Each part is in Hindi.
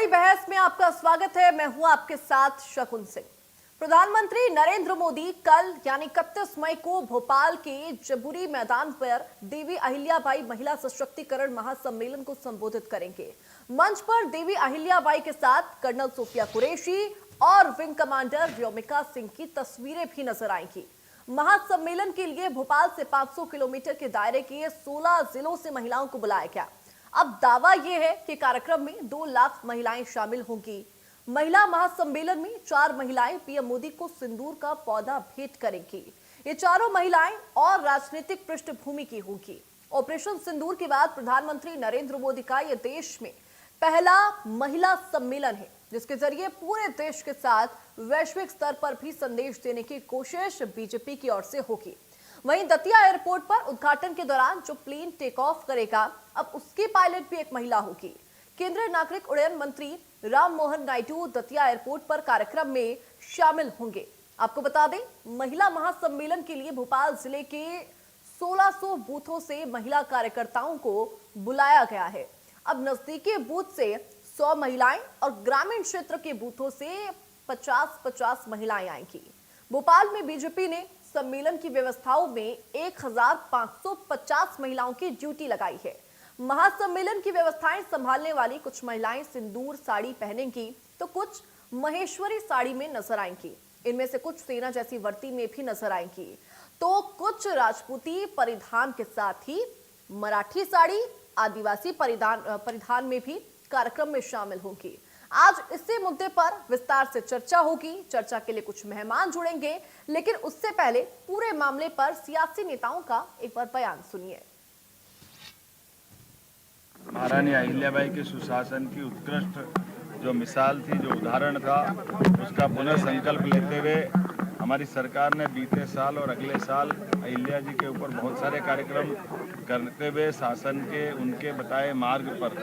बहस में आपका स्वागत है। मैं हूं आपके साथ शकुन सिंह। प्रधानमंत्री नरेंद्र मोदी कल यानी 31 मई को भोपाल के जबूरी मैदान पर देवी अहिल्याबाई महिला सशक्तिकरण महासम्मेलन को संबोधित करेंगे। मंच पर देवी अहिल्याबाई के साथ कर्नल सोफिया कुरैशी और विंग कमांडर व्योमिका सिंह की तस्वीरें भी नजर आएंगी। महासम्मेलन के लिए भोपाल से 500 किलोमीटर के दायरे के 16 जिलों से महिलाओं को बुलाया गया। अब दावा यह है कि कार्यक्रम में 2 लाख महिलाएं शामिल होंगी। महिला महासम्मेलन में 4 महिलाएं पीएम मोदी को सिंदूर का पौधा भेंट करेंगी। ये चारों महिलाएं और राजनीतिक पृष्ठभूमि की होंगी। ऑपरेशन सिंदूर के बाद प्रधानमंत्री नरेंद्र मोदी का यह देश में पहला महिला सम्मेलन है, जिसके जरिए पूरे देश के साथ वैश्विक स्तर पर भी संदेश देने की कोशिश बीजेपी की ओर से होगी। वहीं दतिया एयरपोर्ट पर उद्घाटन के दौरान जो प्लेन टेक ऑफ करेगा, अब उसकी पायलट भी एक महिला होगी। केंद्रीय नागरिक उड्डयन मंत्री राम मोहन नायडू दतिया एयरपोर्ट पर कार्यक्रम में शामिल होंगे। आपको बता दें, महिला महासम्मेलन के लिए भोपाल जिले के 1600 बूथों से महिला कार्यकर्ताओं को बुलाया गया है। अब नजदीकी बूथ से 100 महिलाएं और ग्रामीण क्षेत्र के बूथों से 50-50 महिलाएं आएंगी। भोपाल में बीजेपी ने सम्मेलन की व्यवस्थाओं में 1550 महिलाओं की ड्यूटी लगाई है। महासम्मेलन की व्यवस्थाएं संभालने वाली कुछ महिलाएं सिंदूर साड़ी पहनेंगी, तो कुछ महेश्वरी साड़ी में नजर आएंगी। इनमें से कुछ सेना जैसी वर्दी में भी नजर आएंगी, तो कुछ राजपूती परिधान के साथ ही मराठी साड़ी, आदिवासी परिधान में भी कार्यक्रम में शामिल होंगी। आज इसी मुद्दे पर विस्तार से चर्चा होगी। चर्चा के लिए कुछ मेहमान जुड़ेंगे, लेकिन उससे पहले पूरे मामले पर सियासी नेताओं का एक बार बयान सुनिए। महारानी अहिल्याबाई के सुशासन की उत्कृष्ट जो मिसाल थी, जो उदाहरण था, उसका पुनः संकल्प लेते हुए हमारी सरकार ने बीते साल और अगले साल अहिल्या जी के ऊपर बहुत सारे कार्यक्रम करते हुए शासन के उनके बताए मार्ग पर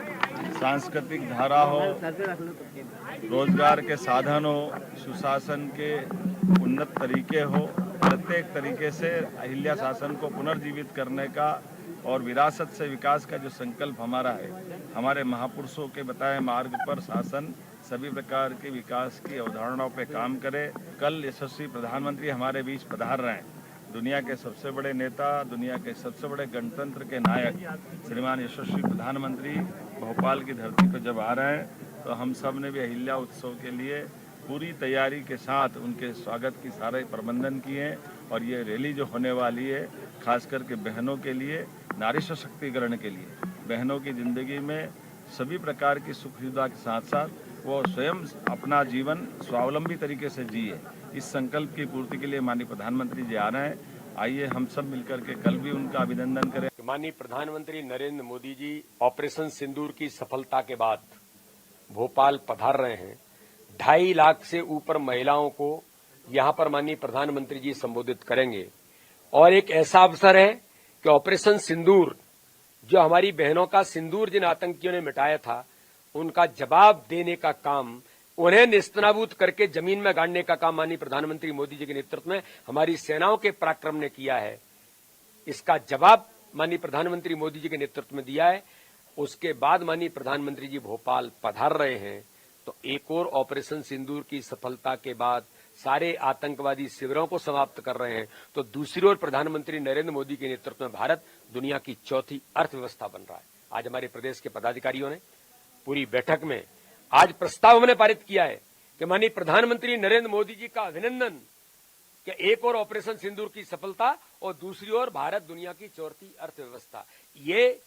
सांस्कृतिक धारा हो, रोजगार के साधन हो, सुशासन के उन्नत तरीके हो, प्रत्येक तरीके से अहिल्या शासन को पुनर्जीवित करने का और विरासत से विकास का जो संकल्प हमारा है, हमारे महापुरुषों के बताए मार्ग पर शासन सभी प्रकार के विकास की अवधारणाओं पे काम करे। कल यशस्वी प्रधानमंत्री हमारे बीच पधार रहे हैं। दुनिया के सबसे बड़े नेता, दुनिया के सबसे बड़े गणतंत्र के नायक श्रीमान यशस्वी प्रधानमंत्री भोपाल की धरती पर जब आ रहे हैं, तो हम सब ने भी अहिल्या उत्सव के लिए पूरी तैयारी के साथ उनके स्वागत की सारे प्रबंधन किए। और ये रैली जो होने वाली है, खास करके बहनों के लिए, नारी सशक्तिकरण के लिए, बहनों की जिंदगी में सभी प्रकार की सुख सुविधा के साथ साथ वो स्वयं अपना जीवन स्वावलंबी तरीके से जिए, इस संकल्प की पूर्ति के लिए माननीय प्रधानमंत्री जी आ रहे हैं। आइए हम सब मिलकर के कल भी उनका अभिनंदन करें। माननीय प्रधानमंत्री नरेंद्र मोदी जी ऑपरेशन सिंदूर की सफलता के बाद भोपाल पधार रहे हैं। 2.5 लाख से ऊपर महिलाओं को यहां पर माननीय प्रधानमंत्री जी संबोधित करेंगे। और एक ऐसा अवसर है कि ऑपरेशन सिंदूर, जो हमारी बहनों का सिंदूर जिन आतंकियों ने मिटाया था, उनका जवाब देने का काम, उन्हें निस्तनाबूद करके जमीन में गाड़ने का काम माननीय प्रधानमंत्री मोदी जी के नेतृत्व में हमारी सेनाओं के पराक्रम ने किया है। इसका जवाब माननीय प्रधानमंत्री मोदी जी के नेतृत्व में दिया है। उसके बाद माननीय प्रधानमंत्री जी भोपाल पधार रहे हैं, तो एक और ऑपरेशन सिंदूर की सफलता के बाद सारे आतंकवादी शिविरों को समाप्त कर रहे हैं, तो दूसरी ओर प्रधानमंत्री नरेंद्र मोदी के नेतृत्व में भारत दुनिया की चौथी अर्थव्यवस्था बन रहा है। आज हमारे प्रदेश के पदाधिकारियों ने पूरी बैठक में आज प्रस्ताव हमने पारित किया है कि माननीय प्रधानमंत्री नरेंद्र मोदी जी का अभिनंदन कि एक और ऑपरेशन सिंदूर की सफलता और दूसरी ओर भारत दुनिया की चौथी अर्थव्यवस्था, ये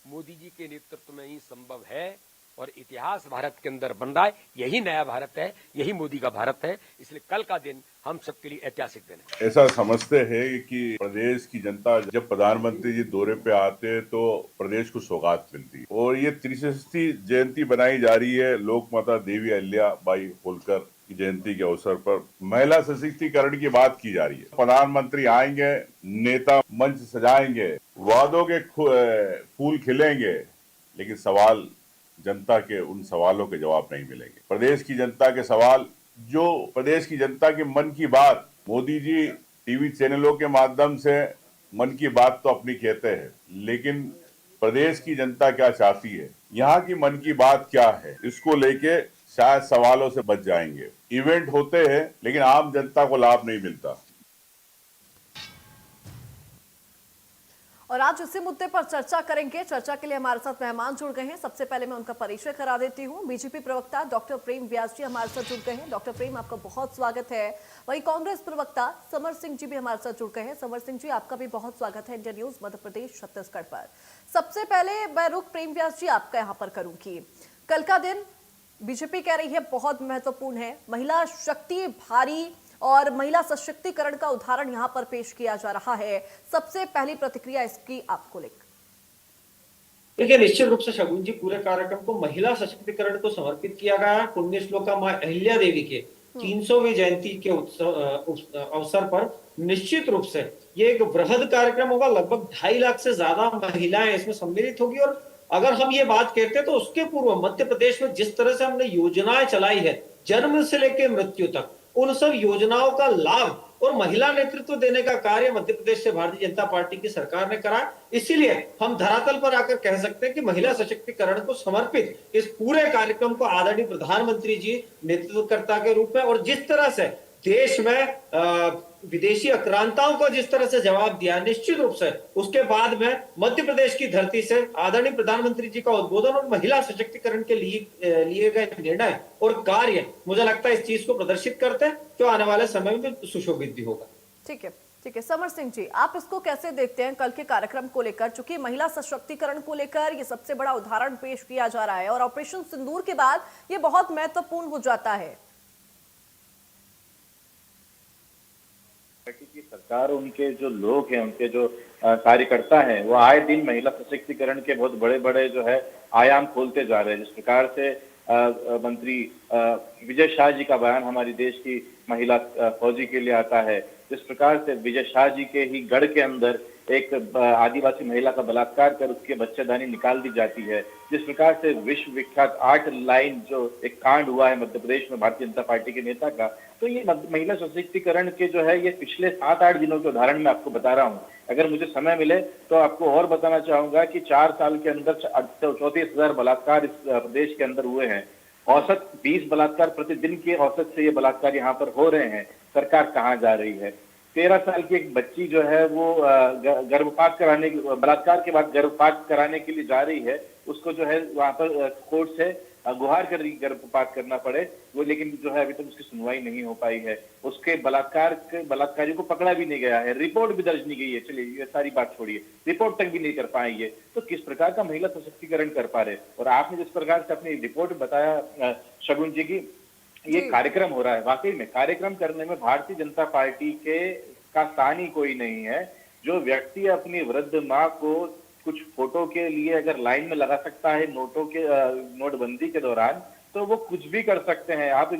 मोदी जी के नेतृत्व में ही संभव है। और इतिहास भारत के अंदर बन रहा है। यही नया भारत है, यही मोदी का भारत है। इसलिए कल का दिन हम सबके लिए ऐतिहासिक दिन है। ऐसा समझते हैं कि प्रदेश की जनता जब प्रधानमंत्री जी दौरे पे आते हैं तो प्रदेश को सौगात मिलती है। और ये 63वीं जयंती बनाई जा रही है लोक माता देवी अहिल्याबाई होलकर की जयंती के अवसर पर। महिला सशक्तिकरण की बात की जा रही है। प्रधानमंत्री आएंगे, नेता मंच सजाएंगे, वादों के फूल खिलेंगे, लेकिन सवाल जनता के उन सवालों के जवाब नहीं मिलेंगे। प्रदेश की जनता के सवाल, जो प्रदेश की जनता के मन की बात मोदी जी टीवी चैनलों के माध्यम से मन की बात तो अपनी कहते हैं, लेकिन प्रदेश की जनता क्या चाहती है यहाँ की मन की बात क्या है, इसको लेके शायद सवालों से बच जाएंगे। इवेंट होते हैं लेकिन आम जनता को लाभ नहीं मिलता। और आज इसी मुद्दे पर चर्चा करेंगे। चर्चा के लिए हमारे साथ मेहमान जुड़ गए हैं। सबसे पहले मैं उनका परिचय करा देती हूं। बीजेपी प्रवक्ता डॉक्टर प्रेम व्यास जी हमारे साथ जुड़ गए हैं। डॉक्टर प्रेम, आपका बहुत स्वागत है। वहीं कांग्रेस प्रवक्ता समर सिंह जी भी हमारे साथ जुड़ गए हैं। समर सिंह जी, आपका भी बहुत स्वागत है इंडिया न्यूज मध्य प्रदेश छत्तीसगढ़ पर। सबसे पहले मैं रुख प्रेम व्यास जी आपका यहाँ पर करूंगी। कल का दिन बीजेपी कह रही है बहुत महत्वपूर्ण है, महिला शक्ति भारी और महिला सशक्तिकरण का उदाहरण यहां पर पेश किया जा रहा है। सबसे पहली प्रतिक्रिया इसकी आपको लेकर। देखिए, निश्चित रूप से शगुन जी, पूरे कार्यक्रम को महिला सशक्तिकरण को समर्पित किया गया है। पुण्यश्लोका मां अहिल्या देवी के 300वीं जयंती के अवसर पर निश्चित रूप से ये एक बृहद कार्यक्रम होगा। लगभग 2.5 लाख से ज्यादा महिलाएं इसमें सम्मिलित होगी। और अगर हम ये बात कहते हैं तो उसके पूर्व मध्य प्रदेश में जिस तरह से हमने योजनाएं चलाई है, जन्म से लेकर मृत्यु तक, उन सब योजनाओं का लाभ और महिला नेतृत्व देने का कार्य मध्य प्रदेश से भारतीय जनता पार्टी की सरकार ने करा। इसीलिए हम धरातल पर आकर कह सकते हैं कि महिला सशक्तिकरण को समर्पित इस पूरे कार्यक्रम को आदरणीय प्रधानमंत्री जी नेतृत्वकर्ता के रूप में, और जिस तरह से देश में विदेशी आक्रांताओं को जिस तरह से जवाब दिया, निश्चित रूप से उसके बाद में मध्य प्रदेश की धरती से आदरणीय प्रधानमंत्री जी का उद्बोधन और महिला सशक्तिकरण के लिए गए निर्णय और कार्य, मुझे लगता है इस चीज को प्रदर्शित करते हैं, जो आने वाले समय में सुशोभित भी होगा। ठीक है, ठीक है। समर सिंह जी, आप इसको कैसे देखते हैं कल के कार्यक्रम को लेकर? चूंकि महिला सशक्तिकरण को लेकर ये सबसे बड़ा उदाहरण पेश किया जा रहा है और ऑपरेशन सिंदूर के बाद ये बहुत महत्वपूर्ण हो जाता है। पार्टी की सरकार, उनके जो लोग हैं, उनके जो कार्यकर्ता हैं, वो आए दिन महिला सशक्तिकरण के बहुत बड़े बड़े जो है आयाम खोलते जा रहे हैं। जिस प्रकार से मंत्री विजय शाह जी का बयान हमारी देश की महिला फौजी के लिए आता है, जिस प्रकार से विजय शाह जी के ही गढ़ के अंदर एक आदिवासी महिला का बलात्कार कर उसके बच्चेदानी निकाल दी जाती है, जिस प्रकार से विश्व विख्यात 8 लाइन जो एक कांड हुआ है मध्य प्रदेश में भारतीय जनता पार्टी के नेता का, तो ये महिला सशक्तिकरण के जो है ये पिछले 7-8 दिनों के उदाहरण मैं आपको बता रहा हूँ। अगर मुझे समय मिले तो आपको और बताना चाहूंगा कि 4 साल के अंदर 34,000 बलात्कार इस प्रदेश के अंदर हुए हैं। औसत 20 बलात्कार प्रतिदिन के औसत से ये बलात्कार यहाँ पर हो रहे हैं। सरकार कहाँ जा रही है? 13 साल की एक बच्ची जो है वो गर्भपात कराने, बलात्कार के बाद गर्भपात कराने के लिए जा रही है, उसको जो है वहां पर कोर्ट से गुहार कर गर्भपात करना पड़े वो, लेकिन जो है अभी तक उसकी सुनवाई नहीं हो पाई है। उसके बलात्कारी को पकड़ा भी नहीं गया है, रिपोर्ट भी दर्ज नहीं गई है। चलिए ये सारी बात छोड़िए, रिपोर्ट तक भी नहीं कर पाए ये, तो किस प्रकार का महिला सशक्तिकरण कर पा रहे? और आपने जिस प्रकार से अपनी रिपोर्ट बताया शगुन जी की, ये कार्यक्रम हो रहा है, वाकई में कार्यक्रम करने में भारतीय जनता पार्टी का स्थान ही कोई नहीं है। जो व्यक्ति अपनी वृद्ध माँ को कुछ फोटो के लिए अगर लाइन में लगा सकता है नोटबंदी के दौरान, तो वो कुछ भी कर सकते हैं। आप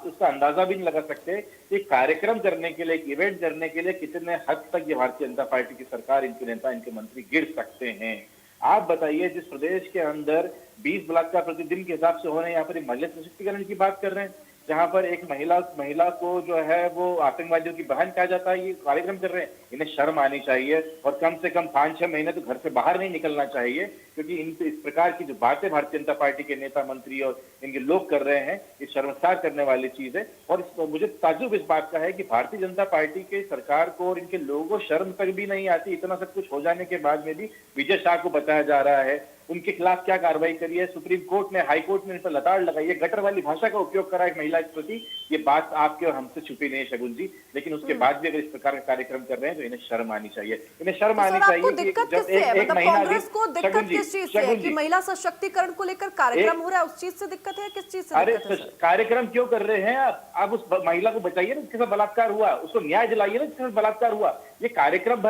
उसका अंदाजा भी नहीं लगा सकते कि कार्यक्रम करने के लिए, एक इवेंट करने के लिए कितने हद तक ये भारतीय जनता पार्टी की सरकार, इनके नेता, इनके मंत्री गिर सकते हैं। आप बताइए, जिस प्रदेश के अंदर 20 बलात्कार प्रतिदिन के हिसाब से हो रहे हैं, यहाँ पर महिला सशक्तिकरण की बात कर रहे हैं, जहां पर एक महिला को जो है वो आतंकवादियों की बहन कहा जाता है, ये कार्यक्रम कर रहे हैं। इन्हें शर्म आनी चाहिए और कम से कम 5-6 महीने तो घर से बाहर नहीं निकलना चाहिए, क्योंकि इस प्रकार की जो बातें भारतीय जनता पार्टी के नेता, मंत्री और इनके लोग कर रहे हैं, ये शर्मसार करने वाली चीज है। और मुझे ताज्जुब इस बात का है कि भारतीय जनता पार्टी के सरकार को और इनके लोगों को शर्म तक भी नहीं आती। इतना सब कुछ हो जाने के बाद में भी विजय शाह को बताया जा रहा है उनके खिलाफ क्या कार्रवाई करी है। सुप्रीम कोर्ट ने, हाई कोर्ट ने इन पर लताड़ लगाई है, गटर वाली भाषा का उपयोग करा है महिला के प्रति। ये बात आपके और हमसे छुपी नहीं है शगुन जी, लेकिन उसके बाद भी अगर इस प्रकार का कार्यक्रम कर रहे हैं तो इन्हें शर्म आनी चाहिए। इन्हें शर्म आनी चाहिए कि जब एक महीना, कांग्रेस को दिक्कत किस चीज से है कि महिला सशक्तिकरण को लेकर कार्यक्रम हो रहा है, उस चीज से दिक्कत है? किस चीज से? अरे कार्यक्रम क्यों कर रहे हैं आप? उस महिला को बचाइए ना जिसके साथ बलात्कार हुआ, उसको न्याय दिलाइए ना जिसके साथ बलात्कार हुआ। ये कार्यक्रम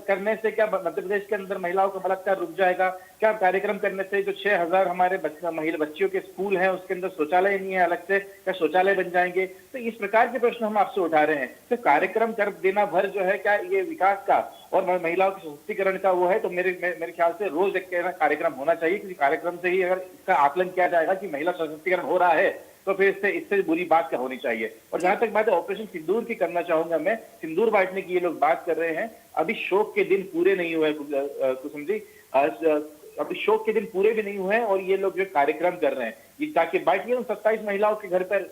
करने से क्या मध्य प्रदेश के अंदर महिलाओं का बलात्कार रुक जाएगा? क्या कार्यक्रम करने से जो 6,000 हमारे महिला बच्चियों के स्कूल हैं उसके अंदर शौचालय नहीं है अलग से, क्या शौचालय बन जाएंगे? तो इस प्रकार के प्रश्न हम आपसे उठा रहे हैं। तो कार्यक्रम कर देना भर जो है, क्या ये विकास का और महिलाओं के सशक्तिकरण का वो है? तो मेरे ख्याल से रोज एक कार्यक्रम होना चाहिए, क्योंकि कार्यक्रम से ही अगर इसका आकलन किया जाएगा कि महिला सशक्तिकरण हो रहा है, तो फिर इससे बुरी बात क्या होनी चाहिए। और जहां तक बात ऑपरेशन सिंदूर की करना चाहूंगा मैं, सिंदूर बांटने की ये लोग बात कर रहे हैं, अभी शोक के दिन पूरे नहीं हुए कुसुम जी। अभी शोक के दिन पूरे भी नहीं हुए हैं और ये लोग जो कार्यक्रम कर रहे हैं, ये ताकि बांटिए उन 27 महिलाओं के घर पर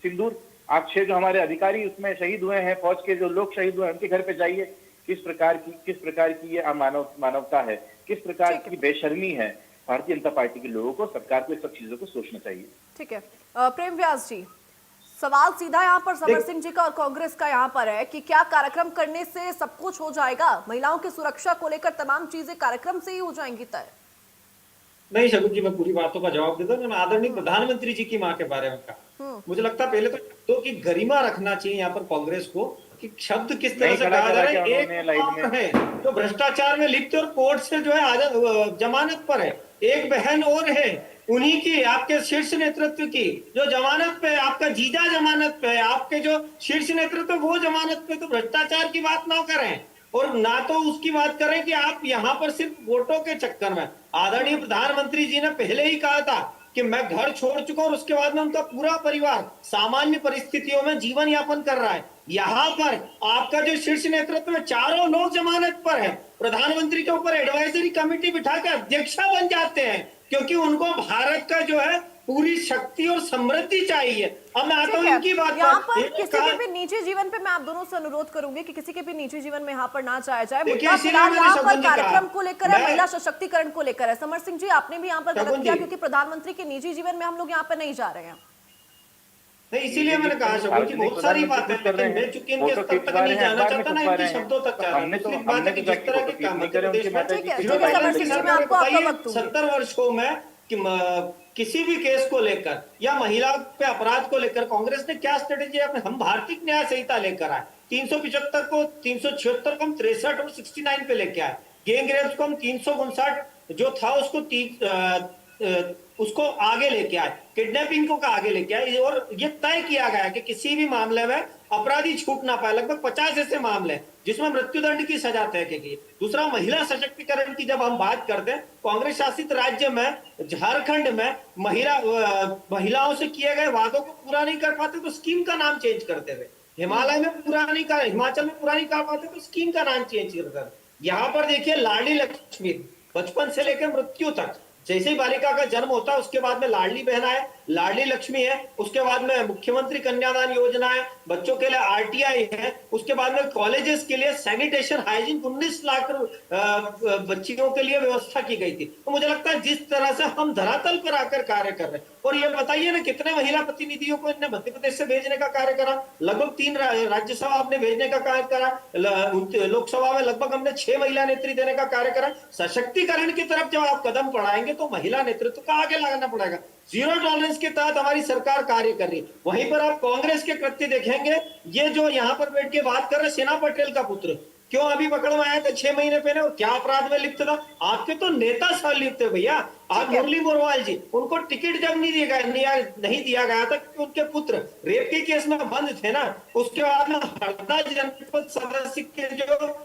सिंदूर। आप 6 जो हमारे अधिकारी उसमें शहीद हुए हैं, फौज के जो लोग शहीद हुए हैं, उनके घर पे जाइए। किस प्रकार की ये मानवता है, किस प्रकार की बेशर्मी है। भारतीय जनता पार्टी के लोगों को, सरकार को, इस सब चीजों को सोचना चाहिए। ठीक है, प्रेम व्यास जी, सवाल सीधा यहाँ पर समर सिंह जी का और कांग्रेस का यहाँ पर है कि क्या कार्यक्रम करने से सब कुछ हो जाएगा? महिलाओं की सुरक्षा को लेकर तमाम चीजें कार्यक्रम से ही हो जाएंगी तय? नहीं शगुन जी, मैं पूरी बातों का जवाब देता हूँ। आदरणीय प्रधानमंत्री जी की मां के बारे में कहा, मुझे लगता है पहले तो शब्दों की गरिमा रखना चाहिए यहाँ पर कांग्रेस को, कि शब्द किस तरह से कहा जा रहा है। एक है जो भ्रष्टाचार में लिप्त और कोर्ट से जो है जमानत पर है, एक बहन और है उन्हीं की, आपके शीर्ष नेतृत्व की, जो जमानत पे, आपका जीजा जमानत पे, आपके जो शीर्ष नेतृत्व वो जमानत पे। तो भ्रष्टाचार की बात ना करें और ना तो उसकी बात करें कि आप यहाँ पर सिर्फ वोटों के चक्कर में। आदरणीय प्रधानमंत्री जी ने पहले ही कहा था कि मैं घर छोड़ चुका और उसके बाद में उनका पूरा परिवार सामान्य परिस्थितियों में जीवन यापन कर रहा है। यहाँ पर आपका जो शीर्ष नेतृत्व में चारों लोग जमानत पर है, प्रधानमंत्री के ऊपर एडवाइजरी कमेटी बिठा के अध्यक्षा बन जाते हैं, क्योंकि उनको भारत का जो है पूरी शक्ति और समृद्धि चाहिए। अब मैं आता हूँ इनकी बात यहाँ पर किसी के भी निजी जीवन पे मैं आप दोनों से अनुरोध करूंगी कि किसी के भी निजी जीवन में यहाँ पर ना जाया जाए। मुद्दा फिलहाल यहाँ पर कार्यक्रम को लेकर है, महिला सशक्तिकरण को लेकर है। समर सिंह जी, आपने भी यहाँ पर गलत किया, क्योंकि प्रधानमंत्री के निजी जीवन में हम लोग यहाँ पर नहीं जा रहे हैं। नहीं, इसीलिए मैंने कहा शगुन जी बहुत सारी बातें, लेकिन मैं चूंकि इनके स्तर तक नहीं जाना चाहता, ना इनके शब्दों तक जा रहा हूं। दूसरी बात है कि जिस तरह के काम मध्य प्रदेश में 70 वर्षों में किसी भी केस को लेकर या महिला पे अपराध को लेकर कांग्रेस ने क्या स्ट्रेटेजी है? हम भारतीय न्याय संहिता लेकर आए, 375 को 376 को हम 63 और 69 पे लेके आए, गैंग रेप्स को हम 359 जो था उसको आगे लेके आए, किडनैपिंग को आगे लेके आए, और ये तय किया गया कि किसी भी मामले में अपराधी छूट ना पाए। लगभग 50 ऐसे मामले जिसमें मृत्युदंड की सजा तय की गई। दूसरा, महिला सशक्तिकरण की जब हम बात करते हैं, कांग्रेस शासित राज्य में झारखंड में महिलाओं से किए गए वादों को पूरा नहीं कर पाते तो स्कीम का नाम चेंज करते थे। हिमाचल में पूरा नहीं कर पाते तो स्कीम का नाम चेंज करते थे। यहाँ पर देखिए, लाडली लक्ष्मी बचपन से लेकर मृत्यु तक, जैसे ही बालिका का जन्म होता है उसके बाद में लाडली बहना है, लाडली लक्ष्मी है, उसके बाद में मुख्यमंत्री कन्यादान योजना है, बच्चों के लिए आरटीआई है, उसके बाद में कॉलेजेस के लिए सैनिटेशन हाइजीन 19 लाख बच्चियों के लिए व्यवस्था की गई थी। तो मुझे लगता है जिस तरह से हम धरातल पर आकर कार्य कर रहे हैं, और ये बताइए ना कितने महिला प्रतिनिधियों को इन्हें मध्य प्रदेश से भेजने का कार्य करा, लगभग 3 राज्यसभा आपने भेजने का कार्य करा, लोकसभा में लगभग हमने 6 महिला नेत्री देने का कार्य करा। सशक्तिकरण की तरफ जब आप कदम बढ़ाएंगे तो महिला नेतृत्व का आगे लगाना पड़ेगा। जीरो टॉलरेंस के तहत हमारी सरकार कार्य कर रही है। वहीं पर आप कांग्रेस के कृत्य देखेंगे, ये जो यहाँ पर बैठ के बात कर रहे, सेना पटेल का पुत्र क्यों अभी पकड़ में आया था 6 महीने पहले, और क्या अपराध में लिप्त था? आपके तो नेता संलिप्त है भैया। आप मुरली मोरवाल जी, उनको टिकट जब नहीं दिया गया था क्योंकि उनके पुत्र रेप के केस में बंद थे ना, उसके बाद में हरदा जनपद सदस्य के जो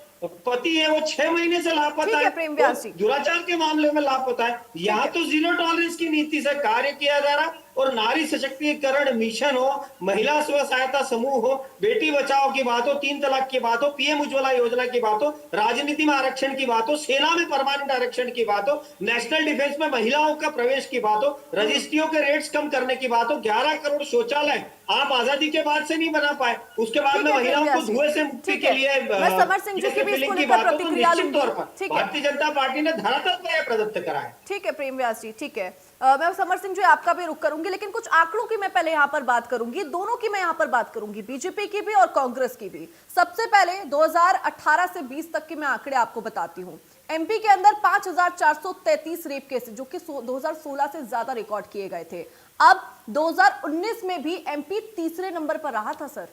पति है वो 6 महीने से लापता है, दुराचार के मामले में लापता है। यहाँ तो जीरो टॉलरेंस की नीति से कार्य किया जा रहा, और नारी सशक्तिकरण मिशन हो, महिला स्व सहायता समूह हो, बेटी बचाओ की बात हो, 3 तलाक की बात हो, पीएम उज्ज्वला योजना की बात हो, राजनीति में आरक्षण की बात हो, सेना में परमानेंट आरक्षण की बात हो, नेशनल डिफेंस में महिलाओं का प्रवेश की बात हो, रजिस्ट्रियों के रेट्स कम करने की बात हो, 11 करोड़ शौचालय आप आजादी के बाद से नहीं बना पाए, उसके बाद में महिलाओं को धुएं से मुक्ति के लिए समर सिंह जी की बात हो, तो निश्चित तौर पर भारतीय जनता पार्टी ने धरातल पर प्रदत्त करा है। ठीक है प्रेम व्यास जी, ठीक है। मैं समर सिंह जी आपका भी रुख करूंगी, लेकिन कुछ आंकड़ों की मैं पहले यहाँ पर बात करूंगी, दोनों की मैं यहाँ पर बात करूंगी, बीजेपी की भी और कांग्रेस की भी। सबसे पहले 2018 से 20 तक के मैं आंकड़े आपको बताती हूँ। एमपी के अंदर 5433 रेप केस, जो कि 2016 से ज्यादा रिकॉर्ड किए गए थे। अब 2019 में भी एमपी तीसरे नंबर पर रहा था सर।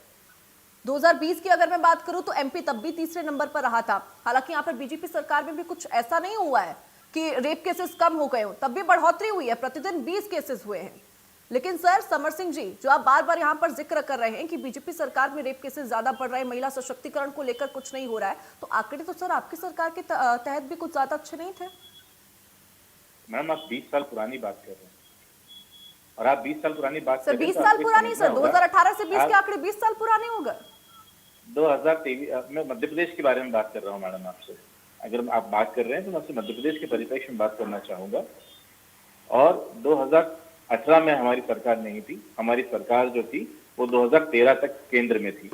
2020 की अगर मैं बात करूं तो एमपी तब भी तीसरे नंबर पर रहा था। हालांकि यहाँ पर बीजेपी सरकार में भी कुछ ऐसा नहीं हुआ है कि रेप केसेस कम हो गए हो, तब भी बढ़ोतरी हुई है, प्रतिदिन 20 केसेस हुए हैं। लेकिन सर समर सिंह जी, जो आप बार बार यहाँ पर जिक्र कर रहे हैं कि बीजेपी सरकार में रेप केसेस ज्यादा बढ़ रहे हैं, महिला सशक्तिकरण को लेकर कुछ नहीं हो रहा है, तो आंकड़े तो सर आपकी सरकार के तहत भी कुछ ज्यादा अच्छे नहीं थे। मैम आप 20 साल पुरानी बात कर रहे हैं, और आप 20 साल पुरानी बात सर 20 साल पुरानी सर, 2018 से 20 के आंकड़े 20 साल पुराने हो गए। 2023 मैं मध्य प्रदेश के बारे में बात कर रहा हूँ मैडम आपसे। अगर आप बात कर रहे हैं तो मैं आपसे मध्य प्रदेश के परिप्रेक्ष्य में बात करना चाहूंगा। और 2018 में हमारी सरकार नहीं थी, हमारी सरकार जो थी वो 2013 तक केंद्र में थी,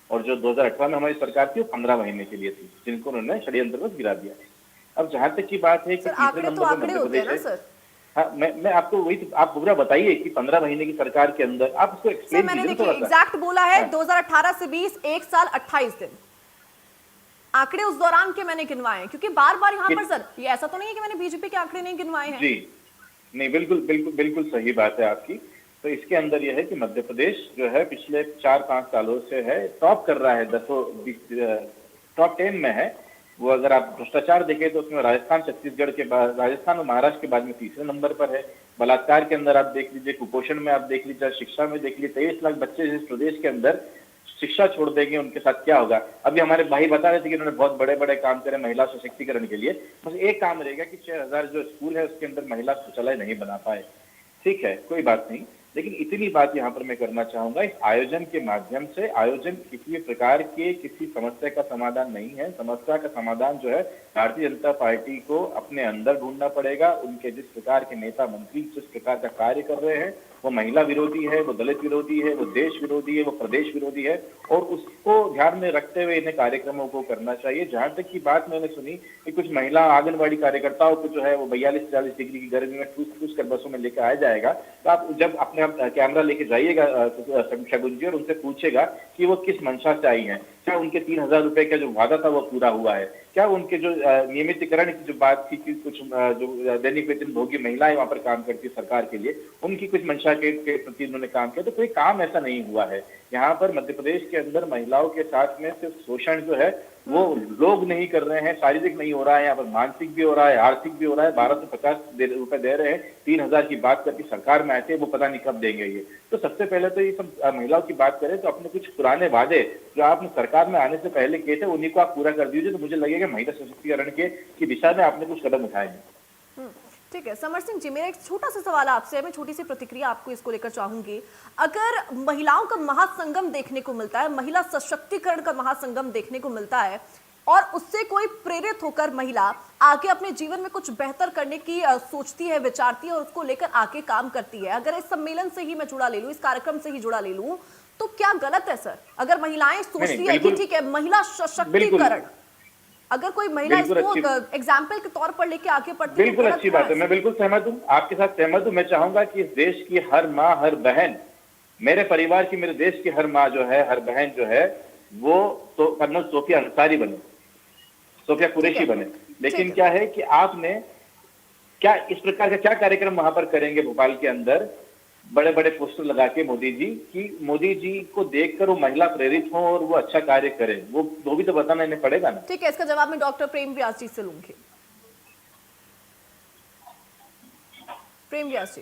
और जो 2018 में हमारी सरकार थी वो 15 महीने के लिए थी, जिनको उन्होंने षड्यंत्रवश गिरा दिया। अब जहां तक की बात है कि सर तीसरे आंकड़े तो नंबर पर आंकड़े मध्य होते हैं प्रदेश ना है। सर। हाँ, मैं आपको वही तो, आप पूरा बताइए कि 15 महीने की सरकार के अंदर आप उसको सर एक्सप्लेन मैंने कीजिए देखिए थोड़ा सा। एग्जैक्ट बोला है हाँ। 2018 से 20 1 साल 28 दिन आंकड़े उस दौरान के मैंने गिनवाए हैं, क्योंकि बार बार यहाँ पर सर ये ऐसा तो नहीं है कि मैंने बीजेपी के आंकड़े नहीं गिनवाए हैं। जी नहीं, बिल्कुल बिल्कुल बिल्कुल सही बात है आपकी। तो इसके अंदर यह है कि मध्य प्रदेश जो है पिछले 4-5 सालों से है, टॉप कर रहा है, टॉप 10 में है वो। अगर आप भ्रष्टाचार देखें तो उसमें राजस्थान, छत्तीसगढ़ के बाद, राजस्थान और महाराष्ट्र के बाद में तीसरे नंबर पर है। बलात्कार के अंदर आप देख लीजिए, कुपोषण में आप देख लीजिए, शिक्षा में देख लीजिए, 23 लाख बच्चे जिस प्रदेश के अंदर शिक्षा छोड़ देंगे उनके साथ क्या होगा। अभी हमारे भाई बता रहे थे कि उन्होंने बहुत बड़े बड़े काम करे महिला सशक्तिकरण के लिए, बस एक काम रहेगा कि 6000 जो स्कूल है उसके अंदर महिला शौचालय नहीं बना पाए। ठीक है, कोई बात नहीं, लेकिन इतनी बात यहाँ पर मैं करना चाहूंगा, इस आयोजन के माध्यम से, आयोजन किसी प्रकार के किसी समस्या का समाधान नहीं है। समस्या का समाधान जो है भारतीय जनता पार्टी को अपने अंदर ढूंढना पड़ेगा। उनके जिस प्रकार के नेता मंत्री जिस प्रकार का कार्य कर रहे हैं वो महिला विरोधी है, वो दलित विरोधी है, वो देश विरोधी है, वो प्रदेश विरोधी है, और उसको ध्यान में रखते हुए इन्हें कार्यक्रमों को करना चाहिए। जहां तक की बात मैंने सुनी कि कुछ महिला आंगनबाड़ी कार्यकर्ताओं को जो है वो 42-40 डिग्री की गर्मी में ठूस ठूस कर बसों में लेकर आया जाएगा, तो आप जब अपने कैमरा लेके जाइएगा शगुन जी और उनसे पूछेगा कि वो किस मंशा से आई हैं, क्या उनके 3000 रुपए का जो वादा था वो पूरा हुआ है, क्या उनके जो नियमितीकरण की जो बात थी कि कुछ जो दैनिक वेतन भोगी महिलाएं वहां पर काम करती है सरकार के लिए, उनकी कुछ मंशा के प्रति उन्होंने काम किया, तो कोई काम ऐसा नहीं हुआ है। यहाँ पर मध्य प्रदेश के अंदर महिलाओं के साथ में सिर्फ शोषण जो है वो लोग नहीं कर रहे हैं, शारीरिक नहीं हो रहा है, यहाँ पर मानसिक भी हो रहा है, आर्थिक भी हो रहा है। 1250 रुपए दे रहे हैं, 3000 की बात करके सरकार में आए थे, वो पता नहीं कब देंगे ये। तो सबसे पहले तो ये सब महिलाओं की बात करें तो अपने कुछ पुराने वादे जो आपने सरकार में आने से पहले किए थे उन्हीं को आप पूरा कर दीजिए, तो मुझे लगेगा महिला सशक्तिकरण की दिशा में आपने कुछ कदम उठाए हैं। ठीक है समर सिंह जी, मेरा एक छोटा सा सवाल आपसे है, मैं छोटी सी प्रतिक्रिया आपको इसको लेकर चाहूंगी। अगर महिलाओं का महासंगम देखने को मिलता है, महिला सशक्तिकरण का महासंगम देखने को मिलता है, और उससे कोई प्रेरित होकर महिला आगे अपने जीवन में कुछ बेहतर करने की सोचती है, विचारती है और उसको लेकर आगे काम करती है, अगर इस सम्मेलन से ही मैं जुड़ा ले लूं, इस कार्यक्रम से ही जुड़ा ले लूं, तो क्या गलत है सर? अगर महिलाएं सोचती है कि ठीक है महिला सशक्तिकरण, अगर कोई महिला इसको एग्जाम्पल के तौर पर लेके आगे बढ़ती है, बिल्कुल अच्छी बात है, मैं बिल्कुल सहमत हूँ, आपके साथ सहमत हूँ। मैं चाहूंगा कि इस देश की हर माँ, हर बहन, मेरे परिवार की, मेरे देश की हर माँ जो है, हर बहन जो है, वो तो कर्नल सोफिया अंसारी बने, सोफिया कुरैशी बने। लेकिन क्या है कि आपने क्या इस प्रकार का क्या कार्यक्रम वहां पर करेंगे भोपाल के अंदर, बड़े बड़े पोस्टर लगा के मोदी जी की, मोदी जी को देखकर वो महिला प्रेरित हो और वो अच्छा कार्य करें, वो भी तो बताना इन्हें पड़ेगा ना। ठीक है, इसका जवाब मैं डॉक्टर प्रेम व्यास जी से लूंगी। प्रेम व्यास जी।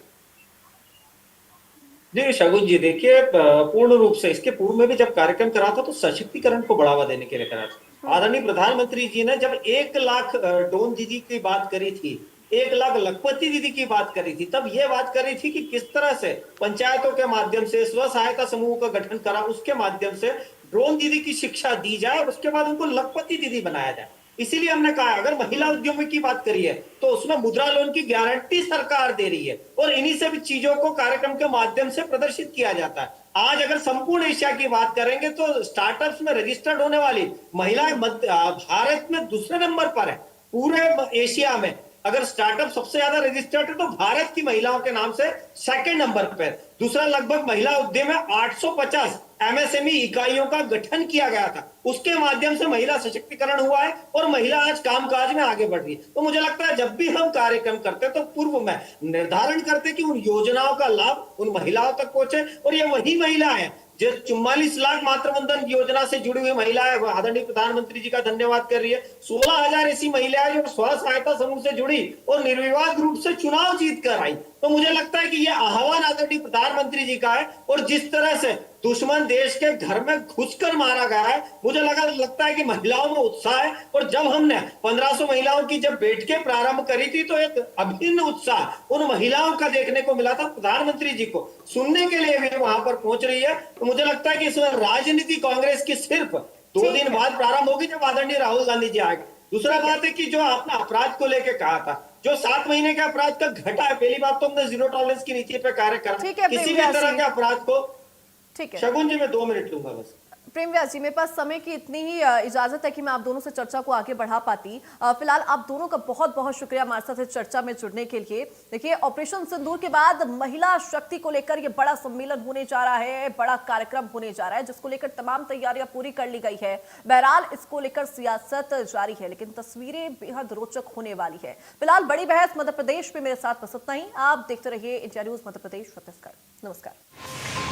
जी शगुन जी, देखिए पूर्ण रूप से इसके पूर्व में भी जब कार्यक्रम करा था तो सशक्तिकरण को बढ़ावा देने के लिए करा था। आदरणीय प्रधानमंत्री जी ने जब 1 लाख डोन दीदी की बात करी थी, 1 लाख लखपति दीदी की बात करी थी, तब यह बात करी थी कि किस तरह से पंचायतों के माध्यम से स्व सहायता समूह का गठन करा, उसके माध्यम से ड्रोन दीदी की शिक्षा दी जाए और उसके बाद उनको लखपति दीदी बनाया जाए। इसीलिए हमने कहा अगर महिला उद्यमी की बात करी है तो उसमें मुद्रा लोन की गारंटी सरकार दे रही है, और इन्हीं सब चीजों को कार्यक्रम के माध्यम से प्रदर्शित किया जाता है। आज अगर संपूर्ण एशिया की बात करेंगे तो स्टार्टअप्स में रजिस्टर्ड होने वाली महिलाएं भारत में दूसरे नंबर पर है पूरे एशिया में। अगर स्टार्टअप सबसे ज्यादा रजिस्टर्ड है तो भारत की महिलाओं के नाम से सेकंड नंबर पर। दूसरा, लगभग महिला उद्यम में 850 एमएसएमई इकाइयों का गठन किया गया था, उसके माध्यम से महिला सशक्तिकरण हुआ है और महिला आज कामकाज में आगे बढ़ रही है। तो मुझे लगता है जब भी हम कार्यक्रम करते तो पूर्व में निर्धारण करते कि उन योजनाओं का लाभ उन महिलाओं तक पहुंचे, और ये वही महिला है जो 44 लाख मातृवंदन योजना से जुड़ी हुई महिलाएं आदरणीय प्रधानमंत्री जी का धन्यवाद कर रही है। 16,000 ऐसी महिलाएं जो स्व सहायता समूह से जुड़ी और निर्विवाद रूप से चुनाव जीत कर आई। तो मुझे लगता है कि यह आह्वान आदरणीय प्रधानमंत्री जी का है, और जिस तरह से दुश्मन देश के घर में घुसकर मारा गया है, मुझे लगता है कि महिलाओं में उत्साह है। और जब हमने 1500 महिलाओं की जब बैठकें प्रारंभ करी थी तो एक अभिन्न उत्साह उन महिलाओं का देखने को मिला था। प्रधानमंत्री जी को सुनने के लिए भी वहां पर पहुंच रही है। तो मुझे लगता है कि इसमें राजनीति कांग्रेस की सिर्फ 2 दिन बाद प्रारंभ होगी जब आदरणीय राहुल गांधी जी आएंगे। दूसरा बात है कि जो आपने अपराध को लेकर कहा था, जो 7 महीने के अपराध का घटा है, पहली बात तो हमने जीरो टॉलरेंस की नीति पे कार्य करा, ठीक है, किसी भी प्रेम तरह व्यास के अपराध को। ठीक है शगुन जी, मैं 2 मिनट लूंगा बस। प्रेम व्यास जी, मेरे पास समय की इतनी ही इजाजत है कि मैं आप दोनों से चर्चा को आगे बढ़ा पाती। फिलहाल आप दोनों का बहुत बहुत शुक्रिया हमारे साथ इस चर्चा में जुड़ने के लिए। देखिए, ऑपरेशन सिंदूर के बाद महिला शक्ति को लेकर ये बड़ा सम्मेलन होने जा रहा है, बड़ा कार्यक्रम होने जा रहा है, जिसको लेकर तमाम तैयारियां पूरी कर ली गई है। बहरहाल इसको लेकर सियासत जारी है, लेकिन तस्वीरें बेहद रोचक होने वाली है। फिलहाल बड़ी बहस मध्य प्रदेश में मेरे साथ बस इतना ही। आप देखते रहिए इंडिया न्यूज मध्य प्रदेश छत्तीसगढ़। नमस्कार।